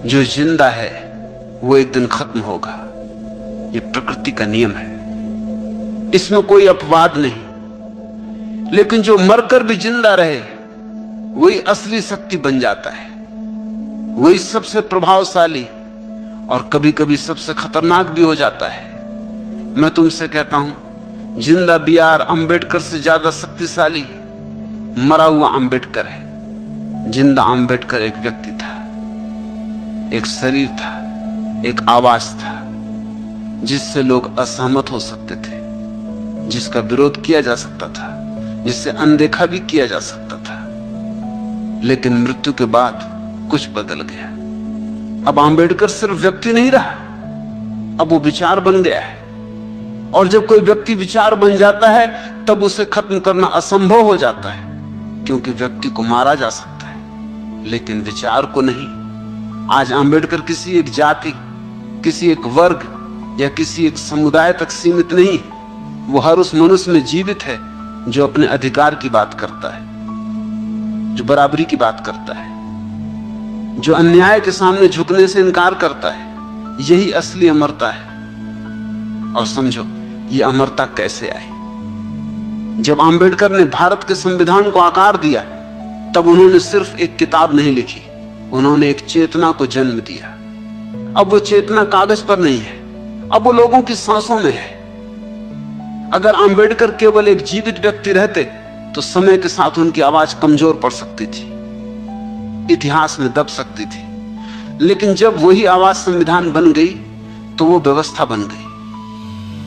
जो जिंदा है वो एक दिन खत्म होगा। ये प्रकृति का नियम है, इसमें कोई अपवाद नहीं। लेकिन जो मरकर भी जिंदा रहे वही असली शक्ति बन जाता है, वही सबसे प्रभावशाली और कभी कभी सबसे खतरनाक भी हो जाता है। मैं तुमसे कहता हूं, जिंदा बी.आर. अंबेडकर से ज्यादा शक्तिशाली मरा हुआ अंबेडकर है। जिंदा अंबेडकर एक व्यक्ति था, एक शरीर था, एक आवाज था जिससे लोग असहमत हो सकते थे, जिसका विरोध किया जा सकता था, जिससे अनदेखा भी किया जा सकता था। लेकिन मृत्यु के बाद कुछ बदल गया। अब अंबेडकर सिर्फ व्यक्ति नहीं रहा, अब वो विचार बन गया है। और जब कोई व्यक्ति विचार बन जाता है तब उसे खत्म करना असंभव हो जाता है, क्योंकि व्यक्ति को मारा जा सकता है लेकिन विचार को नहीं। आज अंबेडकर किसी एक जाति, किसी एक वर्ग या किसी एक समुदाय तक सीमित नहीं, वो हर उस मनुष्य में जीवित है जो अपने अधिकार की बात करता है, जो बराबरी की बात करता है, जो अन्याय के सामने झुकने से इनकार करता है। यही असली अमरता है। और समझो ये अमरता कैसे आई। जब अंबेडकर ने भारत के संविधान को आकार दिया तब उन्होंने सिर्फ एक किताब नहीं लिखी, उन्होंने एक चेतना को जन्म दिया। अब वो चेतना कागज पर नहीं है, अब वो लोगों की सांसों में है। अगर अंबेडकर केवल एक जीवित व्यक्ति रहते तो समय के साथ उनकी आवाज कमजोर पड़ सकती थी, इतिहास में दब सकती थी। लेकिन जब वही आवाज संविधान बन गई तो वो व्यवस्था बन गई।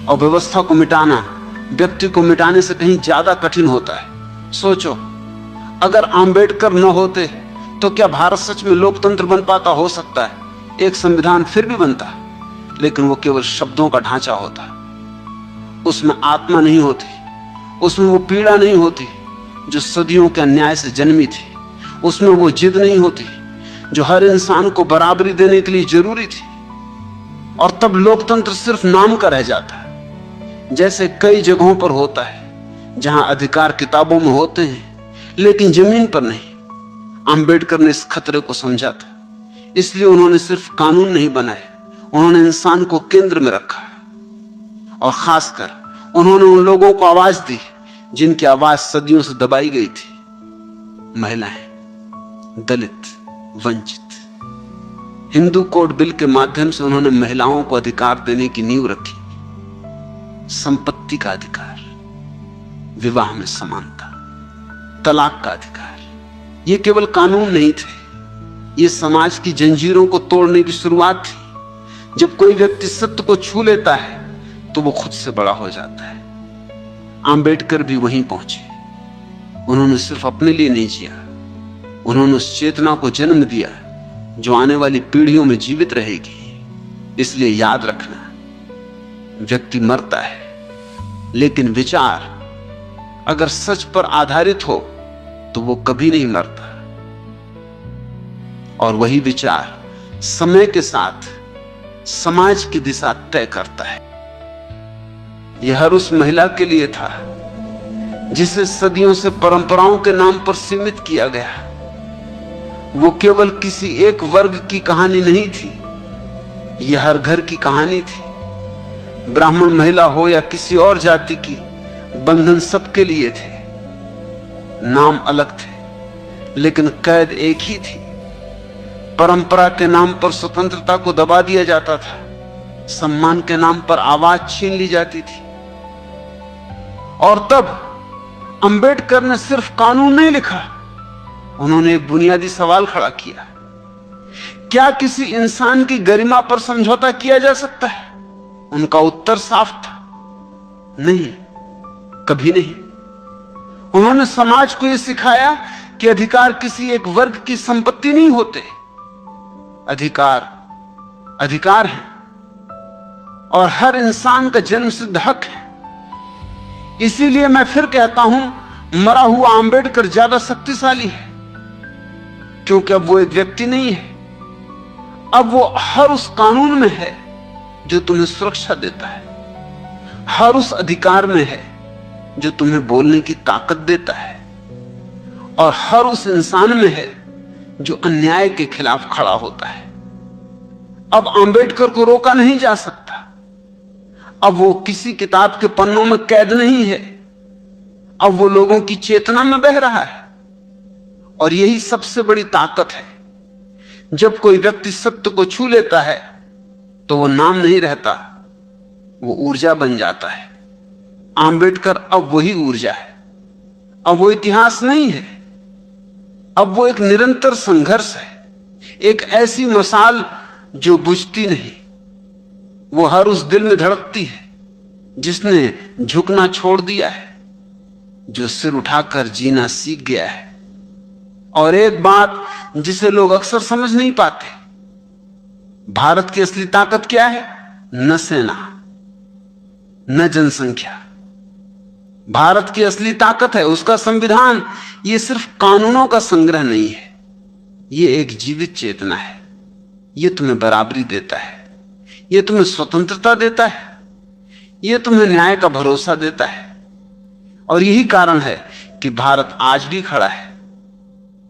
और व्यवस्था को मिटाना व्यक्ति को मिटाने से कहीं ज्यादा कठिन होता है। सोचो, अगर अंबेडकर न होते तो क्या भारत सच में लोकतंत्र बन पाता? हो सकता है एक संविधान फिर भी बनता, लेकिन वो केवल शब्दों का ढांचा होता, उसमें आत्मा नहीं होती, उसमें वो पीड़ा नहीं होती जो सदियों के अन्याय से जन्मी थी, उसमें वो जिद नहीं होती जो हर इंसान को बराबरी देने के लिए जरूरी थी। और तब लोकतंत्र सिर्फ नाम का रह जाता, जैसे कई जगहों पर होता है जहां अधिकार किताबों में होते हैं लेकिन जमीन पर नहीं। अंबेडकर ने इस खतरे को समझा था, इसलिए उन्होंने सिर्फ कानून नहीं बनाए, उन्होंने इंसान को केंद्र में रखा। और खासकर उन्होंने उन लोगों को आवाज दी जिनकी आवाज सदियों से दबाई गई थी, महिलाएं, दलित, वंचित। हिंदू कोड बिल के माध्यम से उन्होंने महिलाओं को अधिकार देने की नींव रखी। संपत्ति का अधिकार, विवाह में समानता, तलाक का अधिकार। ये केवल कानून नहीं थे, ये समाज की जंजीरों को तोड़ने की शुरुआत थी। जब कोई व्यक्ति सत्य को छू लेता है तो वो खुद से बड़ा हो जाता है। अंबेडकर भी वहीं पहुंचे। उन्होंने सिर्फ अपने लिए नहीं जिया, उन्होंने उस चेतना को जन्म दिया जो आने वाली पीढ़ियों में जीवित रहेगी। इसलिए याद रखना, व्यक्ति मरता है लेकिन विचार अगर सच पर आधारित हो तो वो कभी नहीं मरता। और वही विचार समय के साथ समाज की दिशा तय करता है। यह हर उस महिला के लिए था जिसे सदियों से परंपराओं के नाम पर सीमित किया गया। वो केवल किसी एक वर्ग की कहानी नहीं थी, यह हर घर की कहानी थी। ब्राह्मण महिला हो या किसी और जाति की, बंधन सबके लिए थे। नाम अलग थे लेकिन कैद एक ही थी। परंपरा के नाम पर स्वतंत्रता को दबा दिया जाता था, सम्मान के नाम पर आवाज छीन ली जाती थी। और तब अंबेडकर ने सिर्फ कानून नहीं लिखा, उन्होंने एक बुनियादी सवाल खड़ा किया, क्या किसी इंसान की गरिमा पर समझौता किया जा सकता है? उनका उत्तर साफ था, नहीं, कभी नहीं। उन्होंने समाज को यह सिखाया कि अधिकार किसी एक वर्ग की संपत्ति नहीं होते। अधिकार अधिकार है और हर इंसान का जन्मसिद्ध हक है। इसीलिए मैं फिर कहता हूं, मरा हुआ अंबेडकर ज्यादा शक्तिशाली है, क्योंकि अब वो एक व्यक्ति नहीं है, अब वो हर उस कानून में है जो तुम्हें सुरक्षा देता है, हर उस अधिकार में है जो तुम्हें बोलने की ताकत देता है, और हर उस इंसान में है जो अन्याय के खिलाफ खड़ा होता है। अब अंबेडकर को रोका नहीं जा सकता। अब वो किसी किताब के पन्नों में कैद नहीं है। अब वो लोगों की चेतना में बह रहा है। और यही सबसे बड़ी ताकत है। जब कोई व्यक्ति सत्य को छू लेता है तो वो नाम नहीं रहता, वो ऊर्जा बन जाता है। आंबेडकर अब वही ऊर्जा है। अब वो इतिहास नहीं है, अब वो एक निरंतर संघर्ष है, एक ऐसी मसाल जो बुझती नहीं। वो हर उस दिल में धड़कती है जिसने झुकना छोड़ दिया है, जो सिर उठाकर जीना सीख गया है। और एक बात जिसे लोग अक्सर समझ नहीं पाते, भारत की असली ताकत क्या है? न सेना, न जनसंख्या। भारत की असली ताकत है उसका संविधान। यह सिर्फ कानूनों का संग्रह नहीं है, यह एक जीवित चेतना है। यह तुम्हें बराबरी देता है, यह तुम्हें स्वतंत्रता देता है, यह तुम्हें न्याय का भरोसा देता है। और यही कारण है कि भारत आज भी खड़ा है,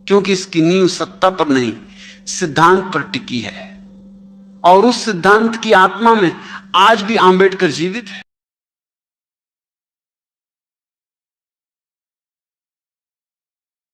क्योंकि इसकी नींव सत्ता पर नहीं, सिद्धांत पर टिकी है। और उस सिद्धांत की आत्मा में आज भी आंबेडकर जीवित है।